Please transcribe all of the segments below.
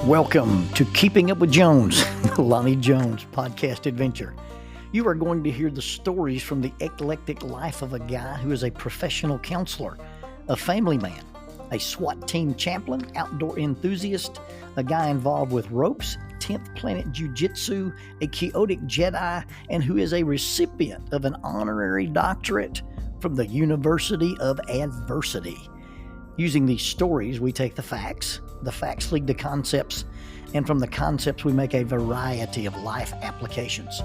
Welcome to Keeping Up with Jones, the Lonnie Jones podcast adventure. You are going to hear the stories from the eclectic life of a guy who is a professional counselor, a family man, a SWAT team chaplain, outdoor enthusiast, a guy involved with ropes, 10th Planet Jiu-Jitsu, a chaotic Jedi, and who is a recipient of an honorary doctorate from the University of Adversity. Using these stories, we take the facts lead to concepts, and from the concepts we make a variety of life applications.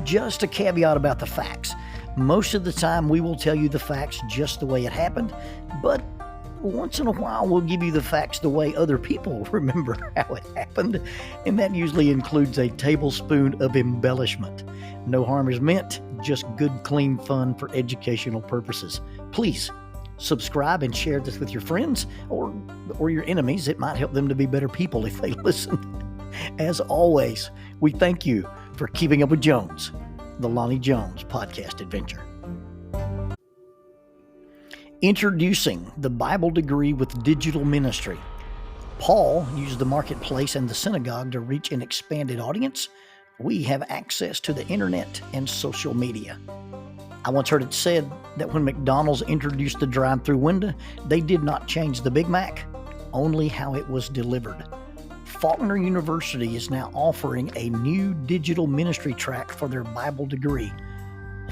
Just a caveat about the facts. Most of the time we will tell you the facts just the way it happened, but once in a while we'll give you the facts the way other people remember how it happened, and that usually includes a tablespoon of embellishment. No harm is meant, just good, clean fun for educational purposes. Please subscribe and share this with your friends or your enemies. It might help them to be better people if they listen. As always, we thank you for keeping up with Jones, the Lonnie Jones podcast adventure. Introducing the Bible degree with digital ministry. Paul used the marketplace and the synagogue to reach an expanded audience. We have access to the internet and social media. I once heard it said that when McDonald's introduced the drive-through window, they did not change the Big Mac, only how it was delivered. Faulkner University is now offering a new digital ministry track for their Bible degree.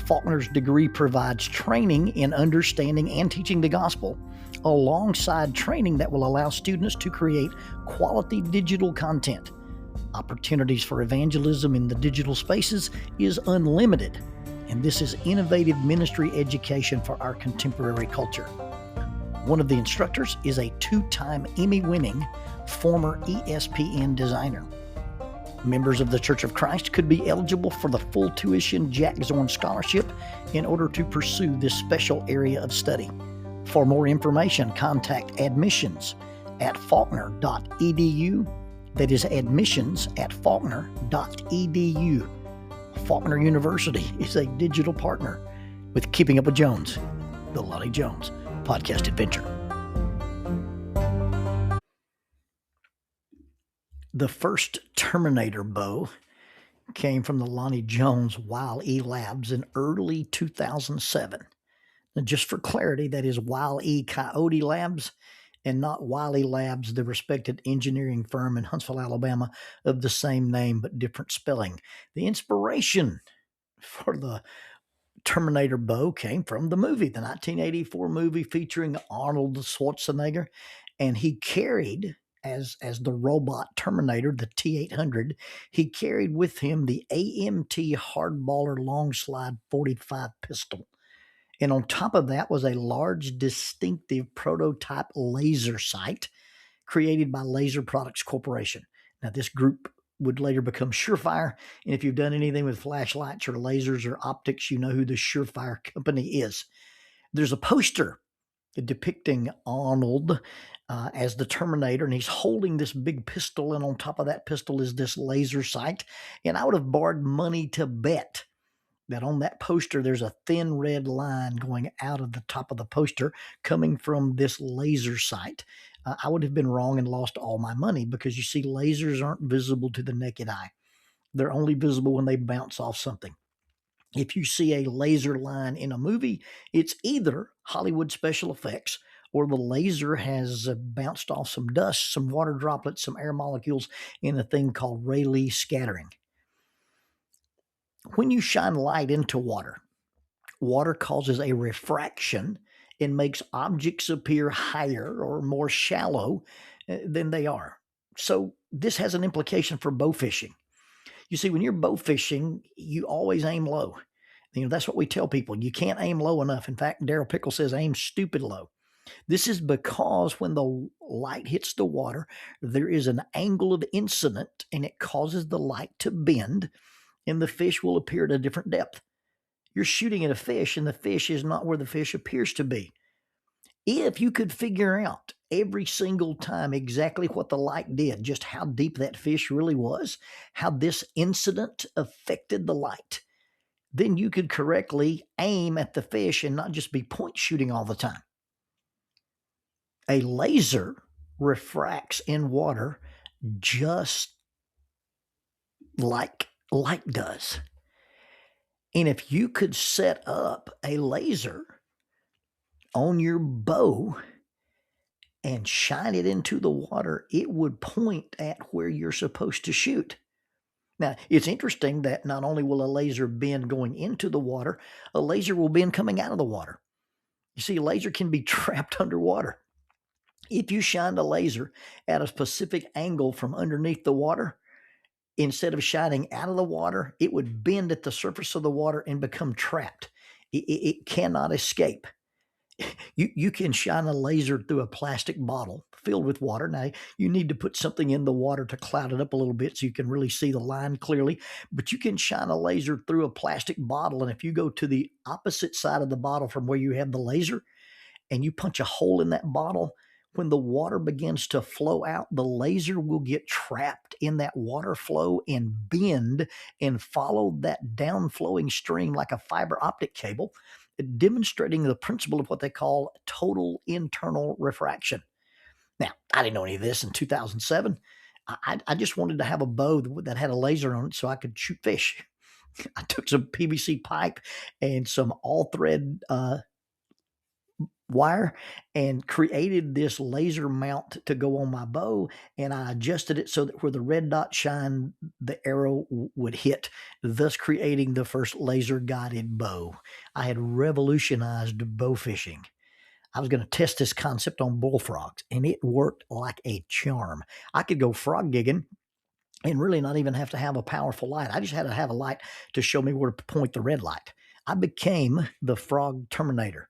Faulkner's degree provides training in understanding and teaching the gospel, alongside training that will allow students to create quality digital content. Opportunities for evangelism in the digital spaces is unlimited, and this is innovative ministry education for our contemporary culture. One of the instructors is a 2-time Emmy-winning former ESPN designer. Members of the Church of Christ could be eligible for the full tuition Jack Zorn Scholarship in order to pursue this special area of study. For more information, contact admissions at faulkner.edu. That is admissions at faulkner.edu. Faulkner University is a digital partner with Keeping Up with Jones, the Lonnie Jones podcast adventure. The first Terminator bow came from the Lonnie Jones Wile-E Labs in early 2007. And just for clarity, that is Wile-E Coyote Labs and not Wile-E Labs, the respected engineering firm in Huntsville, Alabama, of the same name but different spelling. The inspiration for the Terminator bow came from the movie, the 1984 movie featuring Arnold Schwarzenegger, and he carried, as the robot Terminator, the T-800, he carried with him the AMT Hardballer Long Slide 45 pistol. And on top of that was a large, distinctive prototype laser sight created by Laser Products Corporation. Now, this group would later become Surefire, and if you've done anything with flashlights or lasers or optics, you know who the Surefire company is. There's a poster depicting Arnold as the Terminator, and he's holding this big pistol, and on top of that pistol is this laser sight. And I would have borrowed money to bet that on that poster there's a thin red line going out of the top of the poster coming from this laser sight. I would have been wrong and lost all my money, because you see, lasers aren't visible to the naked eye. They're only visible when they bounce off something. If you see a laser line in a movie, it's either Hollywood special effects or the laser has bounced off some dust, some water droplets, some air molecules in a thing called Rayleigh scattering. When you shine light into water, water causes a refraction and makes objects appear higher or more shallow than they are. So this has an implication for bow fishing. You see, when you're bow fishing, you always aim low. That's what we tell people. You can't aim low enough. In fact, Daryl Pickle says aim stupid low. This is because when the light hits the water, there is an angle of incident, and it causes the light to bend, and the fish will appear at a different depth. You're shooting at a fish, and the fish is not where the fish appears to be. If you could figure out every single time exactly what the light did, just how deep that fish really was, how this incident affected the light, then you could correctly aim at the fish and not just be point shooting all the time. A laser refracts in water just like light does. And if you could set up a laser on your bow and shine it into the water, it would point at where you're supposed to shoot. Now, it's interesting that not only will a laser bend going into the water, a laser will bend coming out of the water. You see, a laser can be trapped underwater. If you shined a laser at a specific angle from underneath the water, instead of shining out of the water, it would bend at the surface of the water and become trapped. It cannot escape. You can shine a laser through a plastic bottle filled with water. Now, you need to put something in the water to cloud it up a little bit so you can really see the line clearly. But you can shine a laser through a plastic bottle, and if you go to the opposite side of the bottle from where you have the laser and you punch a hole in that bottle, when the water begins to flow out, the laser will get trapped in that water flow and bend and follow that downflowing stream like a fiber optic cable, demonstrating the principle of what they call total internal refraction. Now, I didn't know any of this in 2007. I just wanted to have a bow that had a laser on it so I could shoot fish. I took some PVC pipe and some all-thread wire and created this laser mount to go on my bow, and I adjusted it so that where the red dot shined, the arrow would hit, thus creating the first laser guided bow. I had revolutionized bow fishing. I was going to test this concept on bullfrogs, and it worked like a charm. I could go frog gigging and really not even have to have a powerful light. I just had to have a light to show me where to point the red light. I became the frog terminator.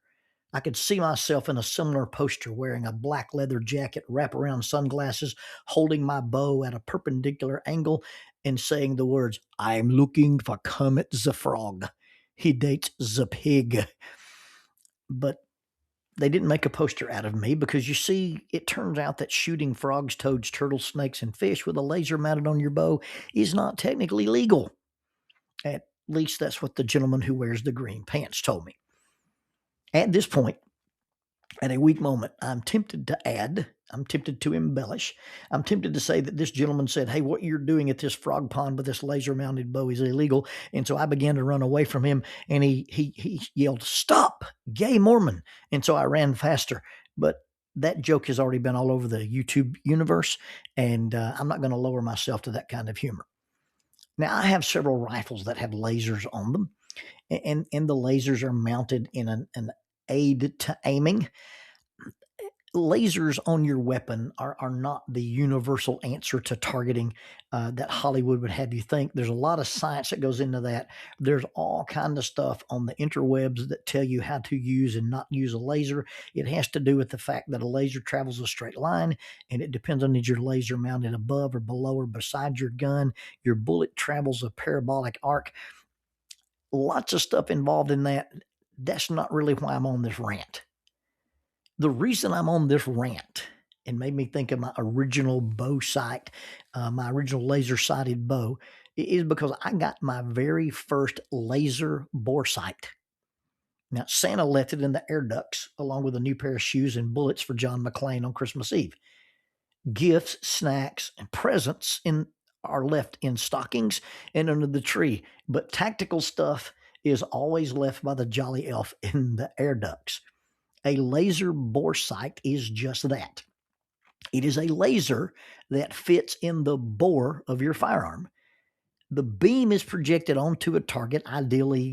I could see myself in a similar posture, wearing a black leather jacket, wraparound sunglasses, holding my bow at a perpendicular angle, and saying the words, "I'm looking for Kermit the Frog. He dates the pig." But they didn't make a poster out of me because, you see, it turns out that shooting frogs, toads, turtles, snakes, and fish with a laser mounted on your bow is not technically legal. At least that's what the gentleman who wears the green pants told me. At this point, at a weak moment, I'm tempted to add, I'm tempted to embellish, I'm tempted to say that this gentleman said, "Hey, what you're doing at this frog pond with this laser-mounted bow is illegal." And so I began to run away from him, and he yelled, "Stop, gay Mormon!" And so I ran faster. But that joke has already been all over the YouTube universe, and I'm not going to lower myself to that kind of humor. Now, I have several rifles that have lasers on them, and the lasers are mounted in an aid to aiming. Lasers on your weapon are not the universal answer to targeting that Hollywood would have you think. There's a lot of science that goes into that. There's all kind of stuff on the interwebs that tell you how to use and not use a laser. It has to do with the fact that a laser travels a straight line, and it depends on, is your laser mounted above or below or beside your gun. Your bullet travels a parabolic arc. Lots of stuff involved in that. That's not really why I'm on this rant. The reason I'm on this rant, and made me think of my original bow sight, my original laser-sighted bow, is because I got my very first laser bore sight. Now, Santa left it in the air ducts along with a new pair of shoes and bullets for John McClane on Christmas Eve. Gifts, snacks, and presents are left in stockings and under the tree, but tactical stuff is always left by the jolly elf in the air ducts. A laser bore sight is just that. It is a laser that fits in the bore of your firearm. The beam is projected onto a target, ideally,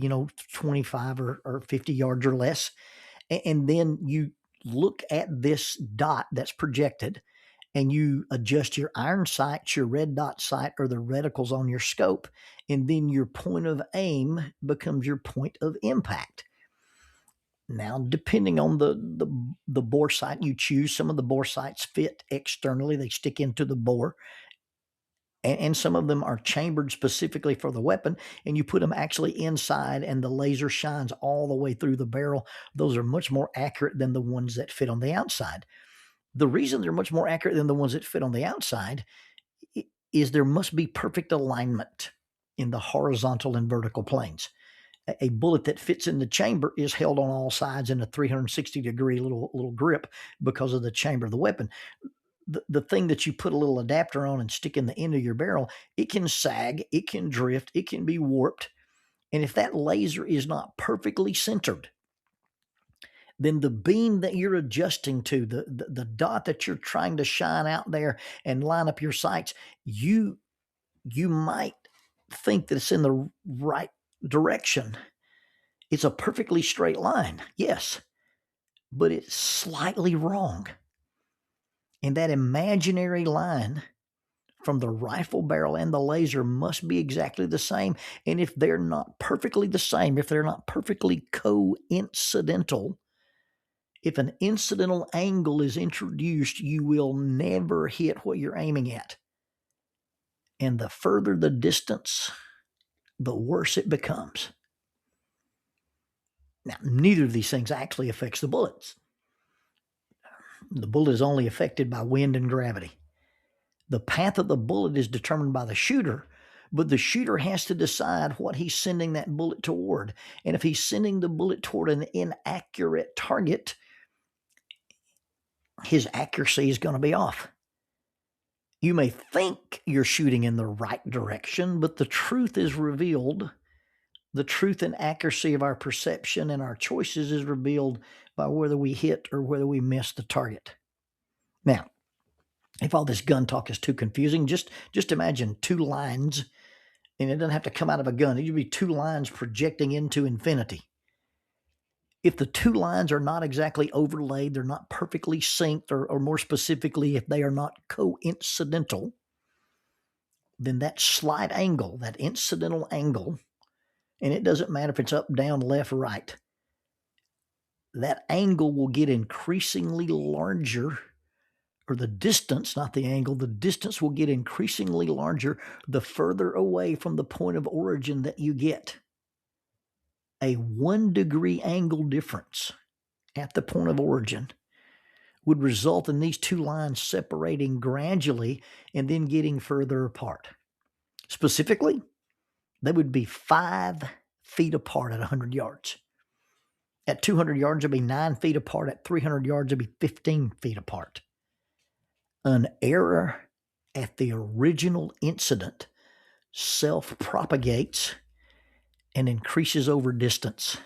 25 or 50 yards or less. And then you look at this dot that's projected, and you adjust your iron sights, your red dot sight, or the reticles on your scope. And then your point of aim becomes your point of impact. Now, depending on the bore sight you choose, some of the bore sights fit externally. They stick into the bore. And some of them are chambered specifically for the weapon, and you put them actually inside, and the laser shines all the way through the barrel. Those are much more accurate than the ones that fit on the outside. The reason they're much more accurate than the ones that fit on the outside is there must be perfect alignment in the horizontal and vertical planes. A bullet that fits in the chamber is held on all sides in a 360-degree little grip because of the chamber of the weapon. the thing that you put a little adapter on and stick in the end of your barrel, it can sag, it can drift, it can be warped. And if that laser is not perfectly centered, then the beam that you're adjusting to, the dot that you're trying to shine out there and line up your sights, you might think that it's in the right direction. It's a perfectly straight line, yes, but it's slightly wrong. And that imaginary line from the rifle barrel and the laser must be exactly the same. And if they're not perfectly the same, if they're not perfectly coincidental, if an incidental angle is introduced, you will never hit what you're aiming at. And the further the distance, the worse it becomes. Now, neither of these things actually affects the bullets. The bullet is only affected by wind and gravity. The path of the bullet is determined by the shooter, but the shooter has to decide what he's sending that bullet toward. And if he's sending the bullet toward an inaccurate target, his accuracy is going to be off. You may think you're shooting in the right direction, but the truth is revealed. The truth and accuracy of our perception and our choices is revealed by whether we hit or whether we miss the target. Now, if all this gun talk is too confusing, just imagine two lines, and it doesn't have to come out of a gun. It would be two lines projecting into infinity. If the two lines are not exactly overlaid, they're not perfectly synced, or more specifically, if they are not coincidental, then that slight angle, that incidental angle, and it doesn't matter if it's up, down, left, right, that angle will get increasingly larger, or the distance, not the angle, the distance will get increasingly larger the further away from the point of origin that you get. A 1 degree angle difference at the point of origin would result in these two lines separating gradually and then getting further apart. Specifically, they would be 5 feet apart at 100 yards. At 200 yards, it'd be 9 feet apart. At 300 yards, it'd be 15 feet apart. An error at the original incident self-propagates and increases over distance.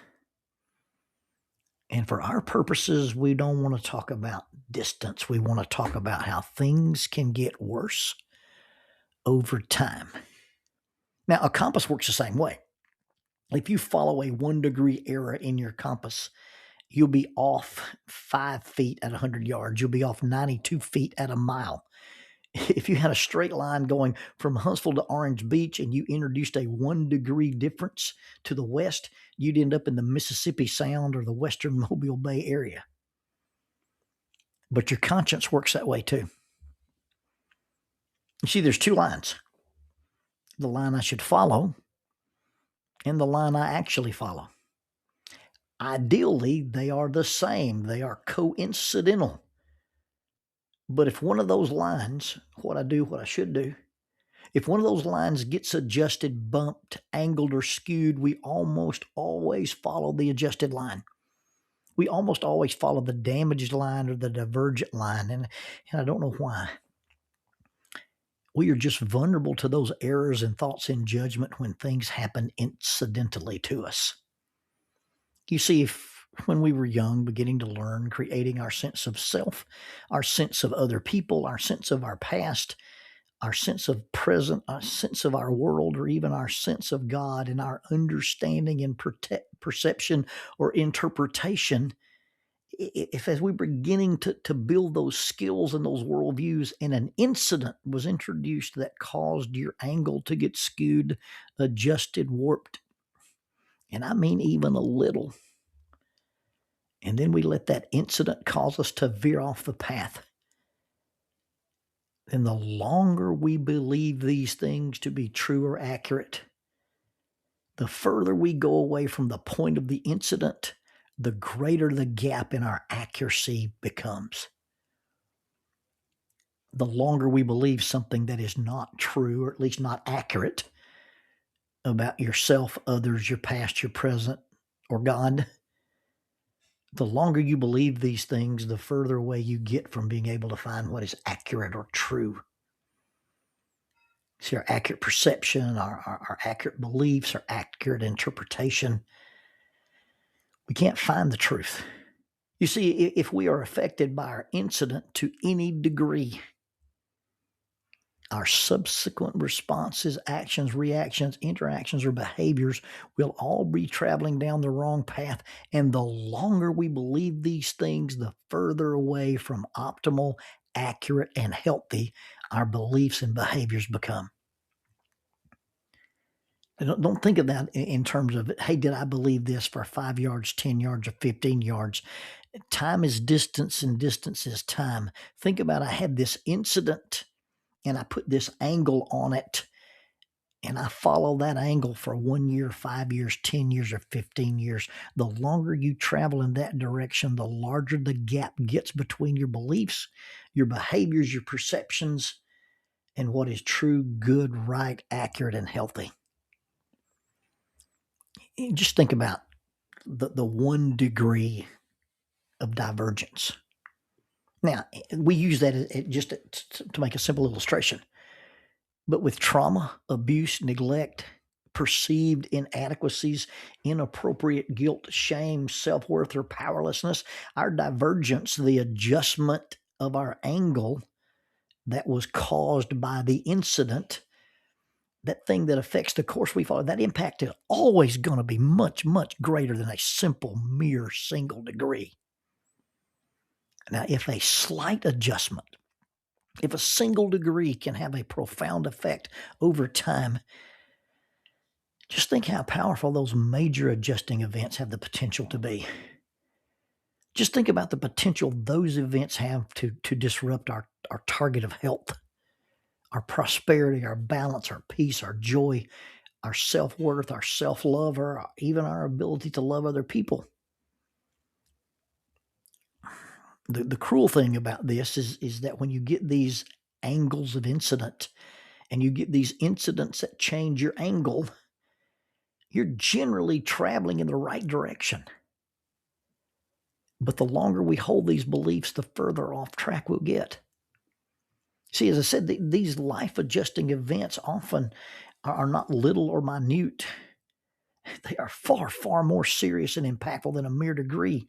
And for our purposes, we don't want to talk about distance. We want to talk about how things can get worse over time. Now, a compass works the same way. If you follow a 1 degree error in your compass, you'll be off 5 feet at 100 yards. You'll be off 92 feet at a mile. If you had a straight line going from Huntsville to Orange Beach and you introduced a 1 degree difference to the west, you'd end up in the Mississippi Sound or the Western Mobile Bay area. But your conscience works that way too. You see, there's two lines. The line I should follow and the line I actually follow. Ideally, they are the same. They are coincidental. But if one of those lines, what I should do, if one of those lines gets adjusted, bumped, angled, or skewed, we almost always follow the adjusted line. We almost always follow the damaged line or the divergent line, and I don't know why. We are just vulnerable to those errors and thoughts in judgment when things happen incidentally to us. You see, when we were young, beginning to learn, creating our sense of self, our sense of other people, our sense of our past, our sense of present, our sense of our world, or even our sense of God and our understanding and perception or interpretation, if as we're beginning to build those skills and those worldviews, and an incident was introduced that caused your angle to get skewed, adjusted, warped, and I mean even a little, and then we let that incident cause us to veer off the path, then the longer we believe these things to be true or accurate, the further we go away from the point of the incident, the greater the gap in our accuracy becomes. The longer we believe something that is not true, or at least not accurate, about yourself, others, your past, your present, or God, The longer you believe these things, the further away you get from being able to find what is accurate or true. See, our accurate perception, our accurate beliefs, our accurate interpretation, we can't find the truth. You see, if we are affected by our incident to any degree, our subsequent responses, actions, reactions, interactions, or behaviors will all be traveling down the wrong path. And the longer we believe these things, the further away from optimal, accurate, and healthy our beliefs and behaviors become. Don't think of that in terms of, hey, did I believe this for 5 yards, 10 yards, or 15 yards? Time is distance and distance is time. Think about, I had this incident and I put this angle on it and I follow that angle for 1 year, 5 years, 10 years, or 15 years. The longer you travel in that direction, the larger the gap gets between your beliefs, your behaviors, your perceptions, and what is true, good, right, accurate, and healthy. Just think about the 1 degree of divergence. Now, we use that just to make a simple illustration. But with trauma, abuse, neglect, perceived inadequacies, inappropriate guilt, shame, self-worth, or powerlessness, our divergence, the adjustment of our angle that was caused by the incident, that thing that affects the course we follow, that impact is always going to be much, much greater than a simple, mere single degree. Now, if a slight adjustment, if a single degree can have a profound effect over time, just think how powerful those major adjusting events have the potential to be. Just think about the potential those events have to disrupt our target of health, our prosperity, our balance, our peace, our joy, our self-worth, our self-love, or even our ability to love other people. The cruel thing about this is that when you get these angles of incident and you get these incidents that change your angle, you're generally traveling in the right direction. But the longer we hold these beliefs, the further off track we'll get. See, as I said, these life-adjusting events often are not little or minute. They are far, far more serious and impactful than a mere degree.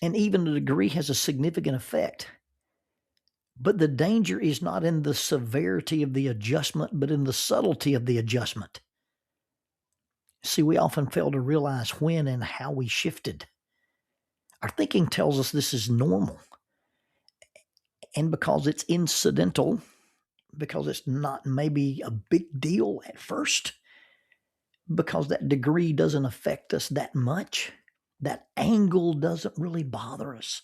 And even a degree has a significant effect. But the danger is not in the severity of the adjustment, but in the subtlety of the adjustment. See, we often fail to realize when and how we shifted. Our thinking tells us this is normal. And because it's incidental, because it's not maybe a big deal at first, because that degree doesn't affect us that much, that angle doesn't really bother us.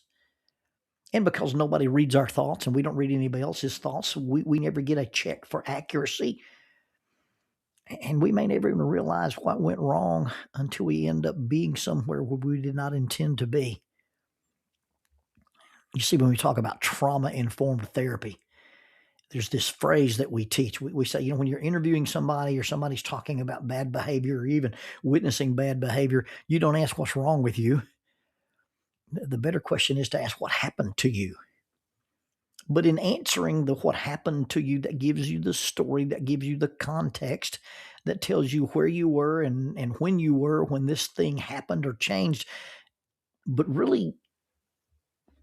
And because nobody reads our thoughts and we don't read anybody else's thoughts, we never get a check for accuracy. And we may never even realize what went wrong until we end up being somewhere where we did not intend to be. You see, when we talk about trauma-informed therapy, there's this phrase that we teach. We say, when you're interviewing somebody or somebody's talking about bad behavior or even witnessing bad behavior, you don't ask what's wrong with you. The better question is to ask what happened to you. But in answering the what happened to you, that gives you the story, that gives you the context, that tells you where you were and when you were when this thing happened or changed. But really,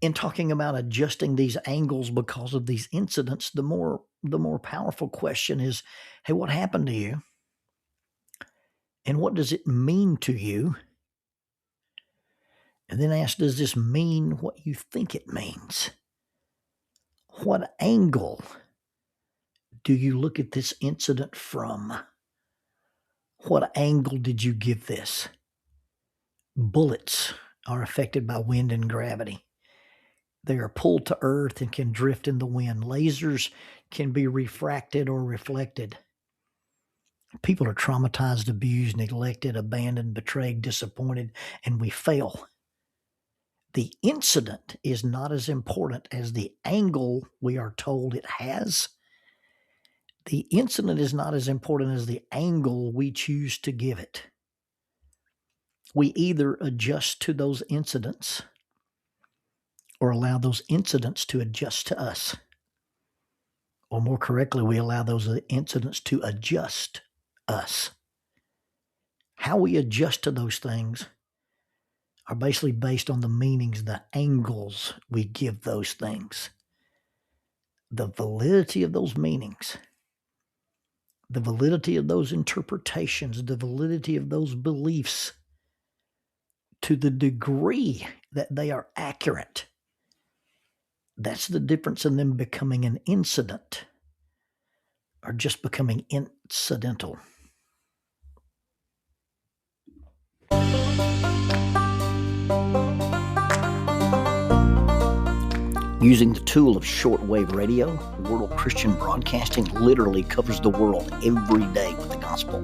in talking about adjusting these angles because of these incidents, the more powerful question is, hey, what happened to you? And what does it mean to you? And then ask, does this mean what you think it means? What angle do you look at this incident from? What angle did you give this? Bullets are affected by wind and gravity. They are pulled to earth and can drift in the wind. Lasers can be refracted or reflected. People are traumatized, abused, neglected, abandoned, betrayed, disappointed, and we fail. The incident is not as important as the angle we are told it has. The incident is not as important as the angle we choose to give it. We either adjust to those incidents or allow those incidents to adjust to us. Or more correctly, we allow those incidents to adjust us. How we adjust to those things are basically based on the meanings, the angles we give those things, the validity of those meanings, the validity of those interpretations, the validity of those beliefs, to the degree that they are accurate. That's the difference in them becoming an incident or just becoming incidental. Using the tool of shortwave radio, World Christian Broadcasting literally covers the world every day with the gospel.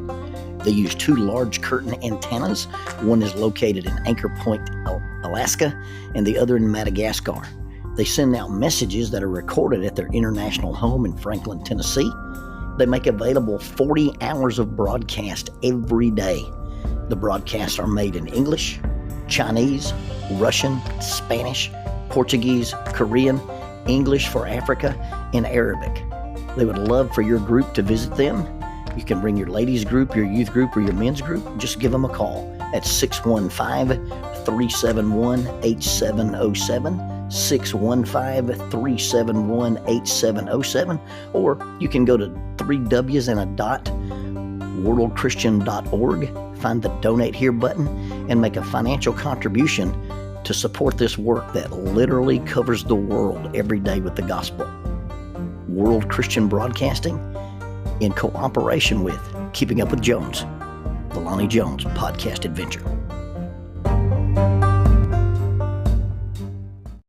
They use 2 large curtain antennas. One is located in Anchor Point, Alaska, and the other in Madagascar. They send out messages that are recorded at their international home in Franklin, Tennessee. They make available 40 hours of broadcast every day. The broadcasts are made in English, Chinese, Russian, Spanish, Portuguese, Korean, English for Africa, and Arabic. They would love for your group to visit them. You can bring your ladies group, your youth group, or your men's group. Just give them a call at 615-371-8707, 615-371-8707, or you can go to 3Ws and a dot, worldchristian.org, find the Donate Here button, and make a financial contribution to support this work that literally covers the world every day with the gospel. World Christian Broadcasting, in cooperation with Keeping Up with Jones, the Lonnie Jones podcast adventure.